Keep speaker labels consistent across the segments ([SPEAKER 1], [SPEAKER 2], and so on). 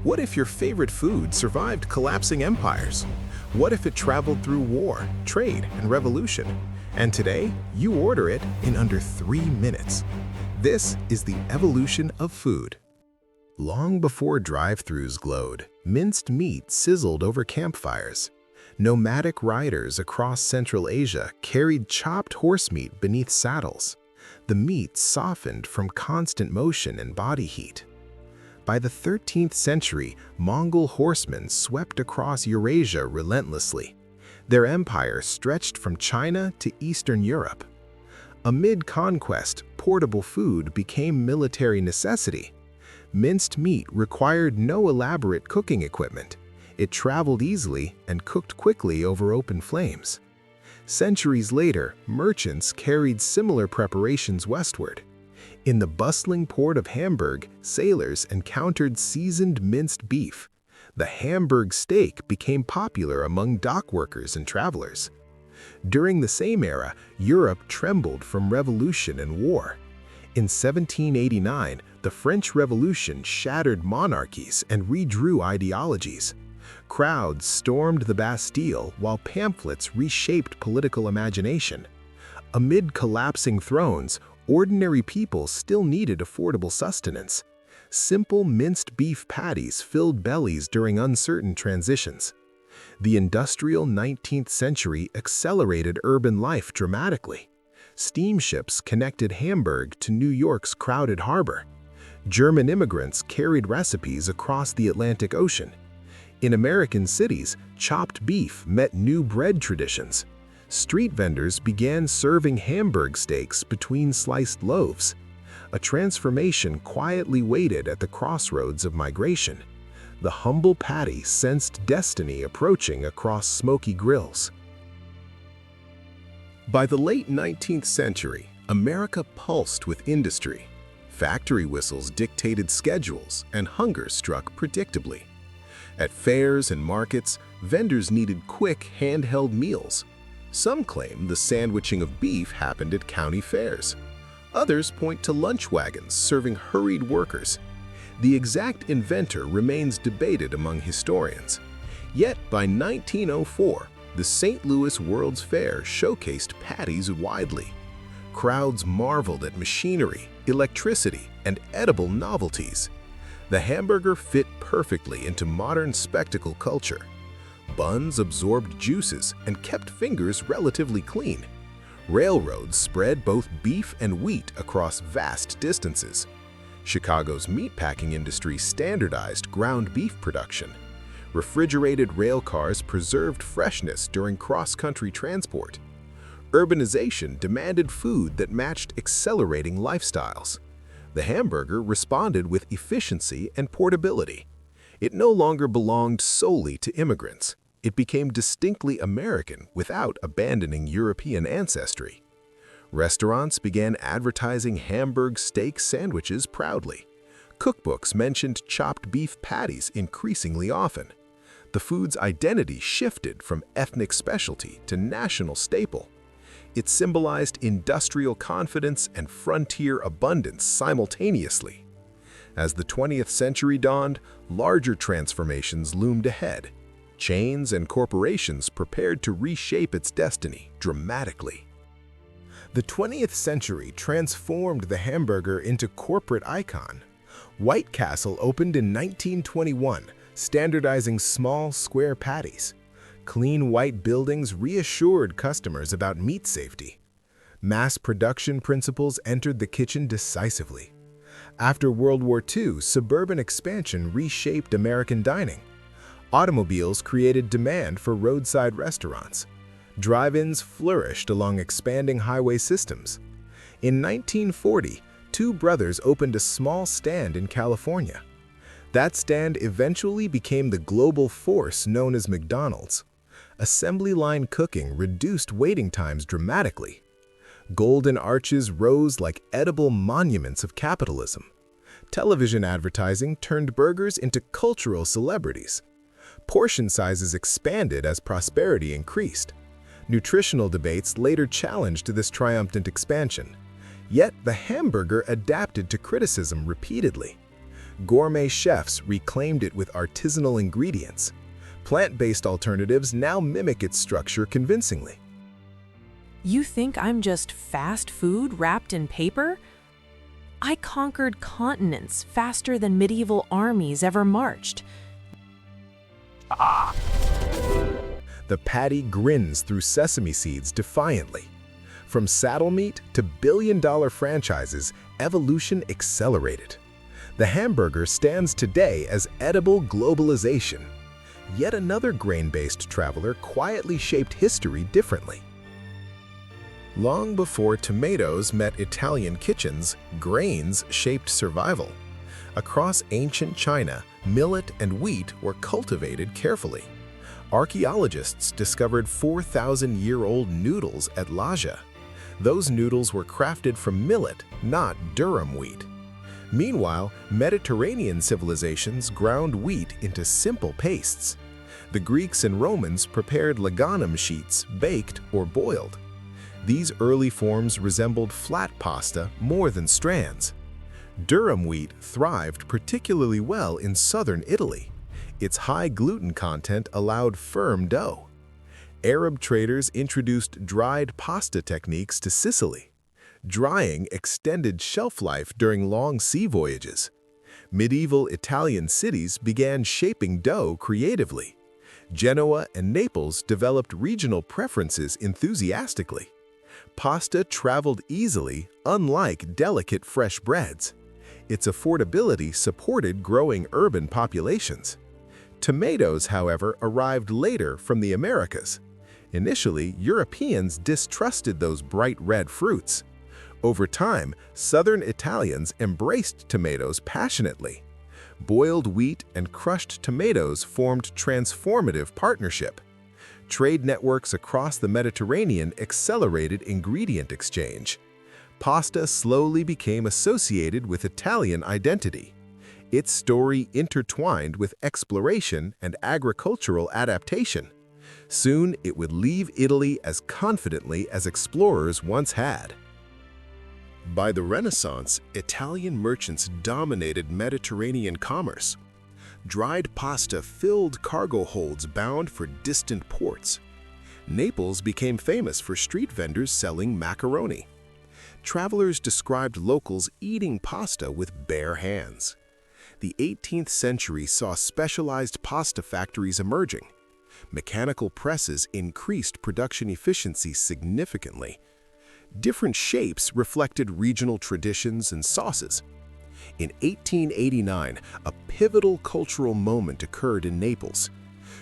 [SPEAKER 1] What if your favorite food survived collapsing empires? What if it traveled through war, trade, and revolution? And today, you order it in under 3 minutes. This is the evolution of food. Long before drive-thrus glowed, minced meat sizzled over campfires. Nomadic riders across Central Asia carried chopped horse meat beneath saddles. The meat softened from constant motion and body heat. By the 13th century, Mongol horsemen swept across Eurasia relentlessly. Their empire stretched from China to Eastern Europe. Amid conquest, portable food became military necessity. Minced meat required no elaborate cooking equipment. It traveled easily and cooked quickly over open flames. Centuries later, merchants carried similar preparations westward. In the bustling port of Hamburg, sailors encountered seasoned minced beef. The Hamburg steak became popular among dock workers and travelers. During the same era, Europe trembled from revolution and war. In 1789, the French Revolution shattered monarchies and redrew ideologies. Crowds stormed the Bastille while pamphlets reshaped political imagination. Amid collapsing thrones, ordinary people still needed affordable sustenance. Simple minced beef patties filled bellies during uncertain transitions. The industrial 19th century accelerated urban life dramatically. Steamships connected Hamburg to New York's crowded harbor. German immigrants carried recipes across the Atlantic Ocean. In American cities, chopped beef met new bread traditions. Street vendors began serving Hamburg steaks between sliced loaves. A transformation quietly waited at the crossroads of migration. The humble patty sensed destiny approaching across smoky grills. By the late 19th century, America pulsed with industry. Factory whistles dictated schedules, and hunger struck predictably. At fairs and markets, vendors needed quick, handheld meals. Some claim the sandwiching of beef happened at county fairs. Others point to lunch wagons serving hurried workers. The exact inventor remains debated among historians. Yet by 1904, the St. Louis World's Fair showcased patties widely. Crowds marveled at machinery, electricity, and edible novelties. The hamburger fit perfectly into modern spectacle culture. Buns absorbed juices and kept fingers relatively clean. Railroads spread both beef and wheat across vast distances. Chicago's meatpacking industry standardized ground beef production. Refrigerated rail cars preserved freshness during cross-country transport. Urbanization demanded food that matched accelerating lifestyles. The hamburger responded with efficiency and portability. It no longer belonged solely to immigrants. It became distinctly American without abandoning European ancestry. Restaurants began advertising Hamburg steak sandwiches proudly. Cookbooks mentioned chopped beef patties increasingly often. The food's identity shifted from ethnic specialty to national staple. It symbolized industrial confidence and frontier abundance simultaneously. As the 20th century dawned, larger transformations loomed ahead. Chains and corporations prepared to reshape its destiny dramatically. The 20th century transformed the hamburger into corporate icon. White Castle opened in 1921, standardizing small, square patties. Clean white buildings reassured customers about meat safety. Mass production principles entered the kitchen decisively. After World War II, suburban expansion reshaped American dining. Automobiles created demand for roadside restaurants. Drive-ins flourished along expanding highway systems. In 1940, two brothers opened a small stand in California. That stand eventually became the global force known as McDonald's. Assembly line cooking reduced waiting times dramatically. Golden arches rose like edible monuments of capitalism. Television advertising turned burgers into cultural celebrities. Portion sizes expanded as prosperity increased. Nutritional debates later challenged this triumphant expansion. Yet the hamburger adapted to criticism repeatedly. Gourmet chefs reclaimed it with artisanal ingredients. Plant-based alternatives now mimic its structure convincingly.
[SPEAKER 2] You think I'm just fast food wrapped in paper? I conquered continents faster than medieval armies ever marched.
[SPEAKER 1] The patty grins through sesame seeds defiantly. From saddle meat to billion-dollar franchises, evolution accelerated. The hamburger stands today as edible globalization. Yet another grain-based traveler quietly shaped history differently. Long before tomatoes met Italian kitchens, grains shaped survival. Across ancient China, millet and wheat were cultivated carefully. Archaeologists discovered 4,000-year-old noodles at Lhasa. Those noodles were crafted from millet, not durum wheat. Meanwhile, Mediterranean civilizations ground wheat into simple pastes. The Greeks and Romans prepared leganum sheets, baked or boiled. These early forms resembled flat pasta more than strands. Durum wheat thrived particularly well in southern Italy. Its high gluten content allowed firm dough. Arab traders introduced dried pasta techniques to Sicily. Drying extended shelf life during long sea voyages. Medieval Italian cities began shaping dough creatively. Genoa and Naples developed regional preferences enthusiastically. Pasta traveled easily, unlike delicate fresh breads. Its affordability supported growing urban populations. Tomatoes, however, arrived later from the Americas. Initially, Europeans distrusted those bright red fruits. Over time, southern Italians embraced tomatoes passionately. Boiled wheat and crushed tomatoes formed transformative partnership. Trade networks across the Mediterranean accelerated ingredient exchange. Pasta slowly became associated with Italian identity. Its story intertwined with exploration and agricultural adaptation. Soon, it would leave Italy as confidently as explorers once had. By the Renaissance, Italian merchants dominated Mediterranean commerce. Dried pasta filled cargo holds bound for distant ports. Naples became famous for street vendors selling macaroni. Travelers described locals eating pasta with bare hands. The 18th century saw specialized pasta factories emerging. Mechanical presses increased production efficiency significantly. Different shapes reflected regional traditions and sauces. In 1889, a pivotal cultural moment occurred in Naples.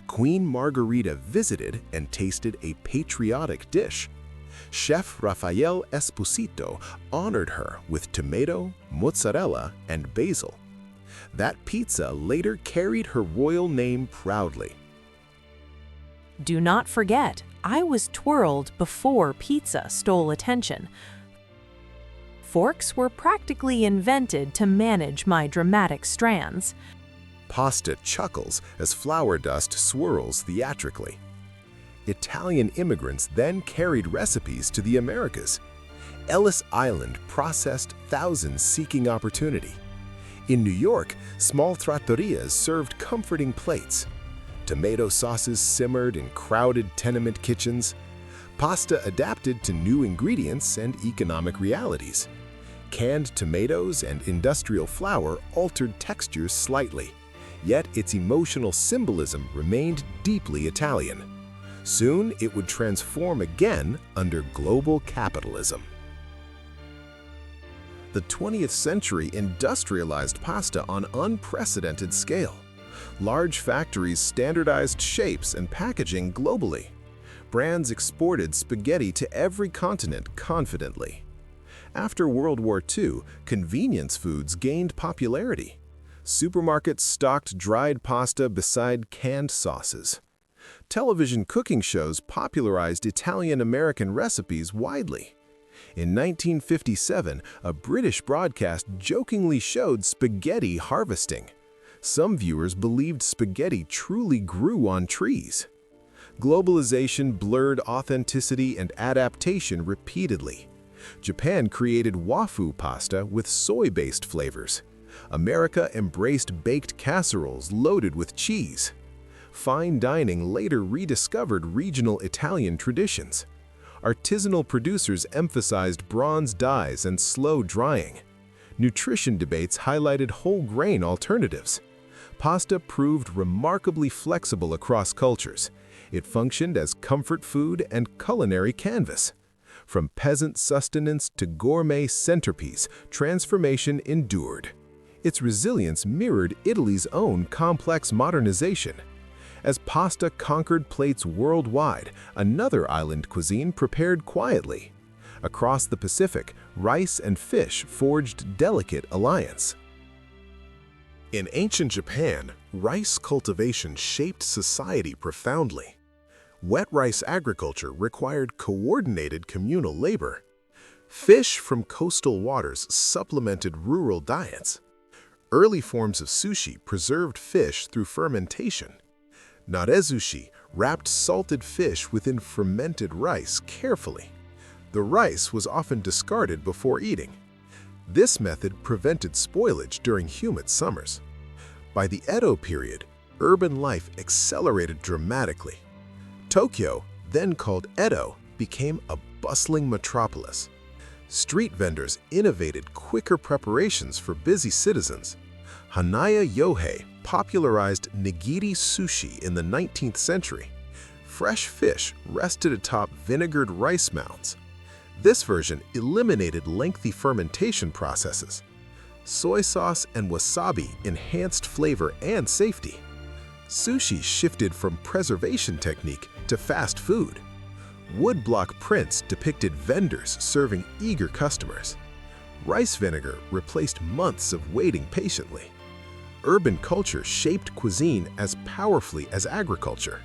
[SPEAKER 1] Queen Margherita visited and tasted a patriotic dish. Chef Rafael Esposito honored her with tomato, mozzarella, and basil. That pizza later carried her royal name proudly.
[SPEAKER 2] Do not forget, I was twirled before pizza stole attention. Forks were practically invented to manage my dramatic strands.
[SPEAKER 1] Pasta chuckles as flour dust swirls theatrically. Italian immigrants then carried recipes to the Americas. Ellis Island processed thousands seeking opportunity. In New York, small trattorias served comforting plates. Tomato sauces simmered in crowded tenement kitchens. Pasta adapted to new ingredients and economic realities. Canned tomatoes and industrial flour altered textures slightly, yet its emotional symbolism remained deeply Italian. Soon, it would transform again under global capitalism. The 20th century industrialized pasta on unprecedented scale. Large factories standardized shapes and packaging globally. Brands exported spaghetti to every continent confidently. After World War II, convenience foods gained popularity. Supermarkets stocked dried pasta beside canned sauces. Television cooking shows popularized Italian-American recipes widely. In 1957, a British broadcast jokingly showed spaghetti harvesting. Some viewers believed spaghetti truly grew on trees. Globalization blurred authenticity and adaptation repeatedly. Japan created wafu pasta with soy-based flavors. America embraced baked casseroles loaded with cheese. Fine dining later rediscovered regional Italian traditions. Artisanal producers emphasized bronze dyes and slow drying. Nutrition debates highlighted whole grain alternatives. Pasta proved remarkably flexible across cultures. It functioned as comfort food and culinary canvas. From peasant sustenance to gourmet centerpiece, transformation endured. Its resilience mirrored Italy's own complex modernization. As pasta conquered plates worldwide, another island cuisine prepared quietly. Across the Pacific, rice and fish forged delicate alliance. In ancient Japan, rice cultivation shaped society profoundly. Wet rice agriculture required coordinated communal labor. Fish from coastal waters supplemented rural diets. Early forms of sushi preserved fish through fermentation. Narezushi wrapped salted fish within fermented rice carefully. The rice was often discarded before eating. This method prevented spoilage during humid summers. By the Edo period, urban life accelerated dramatically. Tokyo, then called Edo, became a bustling metropolis. Street vendors innovated quicker preparations for busy citizens. Hanaya Yohei popularized nigiri sushi in the 19th century. Fresh fish rested atop vinegared rice mounds. This version eliminated lengthy fermentation processes. Soy sauce and wasabi enhanced flavor and safety. Sushi shifted from preservation technique to fast food. Woodblock prints depicted vendors serving eager customers. Rice vinegar replaced months of waiting patiently. Urban culture shaped cuisine as powerfully as agriculture.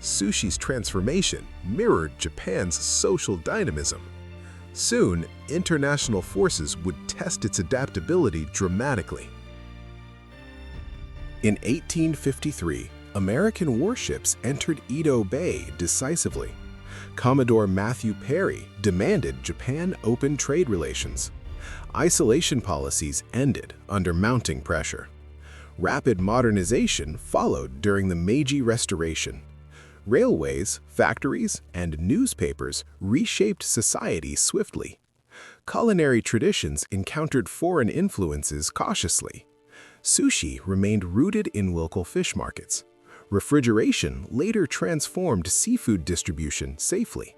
[SPEAKER 1] Sushi's transformation mirrored Japan's social dynamism. Soon, international forces would test its adaptability dramatically. In 1853, American warships entered Edo Bay decisively. Commodore Matthew Perry demanded Japan open trade relations. Isolation policies ended under mounting pressure. Rapid modernization followed during the Meiji Restoration. Railways, factories, and newspapers reshaped society swiftly. Culinary traditions encountered foreign influences cautiously. Sushi remained rooted in local fish markets. Refrigeration later transformed seafood distribution safely.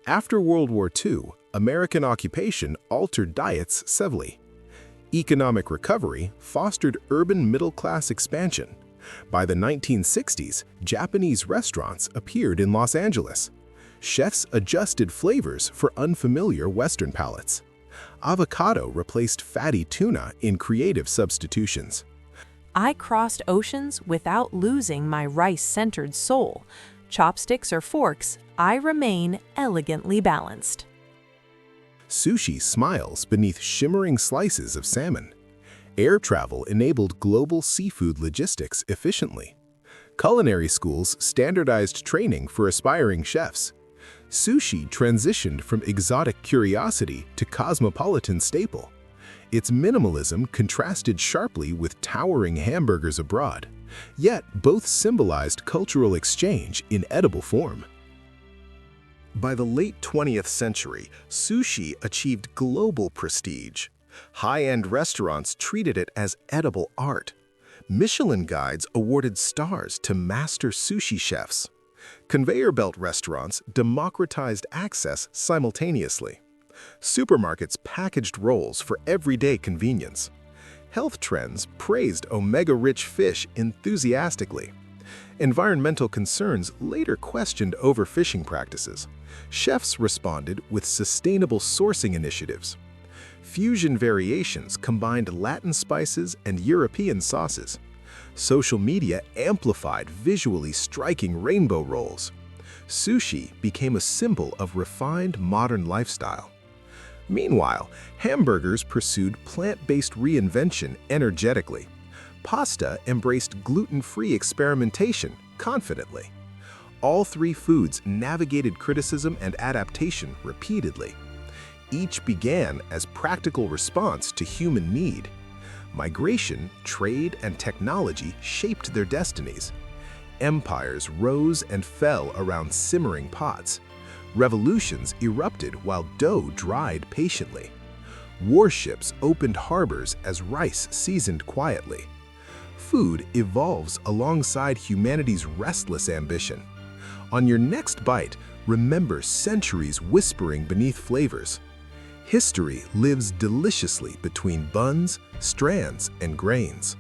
[SPEAKER 1] After World War II, American occupation altered diets severely. Economic recovery fostered urban middle-class expansion. By the 1960s, Japanese restaurants appeared in Los Angeles. Chefs adjusted flavors for unfamiliar Western palates. Avocado replaced fatty tuna in creative substitutions.
[SPEAKER 2] I crossed oceans without losing my rice-centered soul. Chopsticks or forks, I remain elegantly balanced.
[SPEAKER 1] Sushi smiles beneath shimmering slices of salmon. Air travel enabled global seafood logistics efficiently. Culinary schools standardized training for aspiring chefs. Sushi transitioned from exotic curiosity to cosmopolitan staple. Its minimalism contrasted sharply with towering hamburgers abroad, yet both symbolized cultural exchange in edible form. By the late 20th century, sushi achieved global prestige. High-end restaurants treated it as edible art. Michelin guides awarded stars to master sushi chefs. Conveyor belt restaurants democratized access simultaneously. Supermarkets packaged rolls for everyday convenience. Health trends praised omega-rich fish enthusiastically. Environmental concerns later questioned overfishing practices. Chefs responded with sustainable sourcing initiatives. Fusion variations combined Latin spices and European sauces. Social media amplified visually striking rainbow rolls. Sushi became a symbol of refined modern lifestyle. Meanwhile, hamburgers pursued plant-based reinvention energetically. Pasta embraced gluten-free experimentation confidently. All three foods navigated criticism and adaptation repeatedly. Each began as practical response to human need. Migration, trade, and technology shaped their destinies. Empires rose and fell around simmering pots. Revolutions erupted while dough dried patiently. Warships opened harbors as rice seasoned quietly. Food evolves alongside humanity's restless ambition. On your next bite, remember centuries whispering beneath flavors. History lives deliciously between buns, strands, and grains.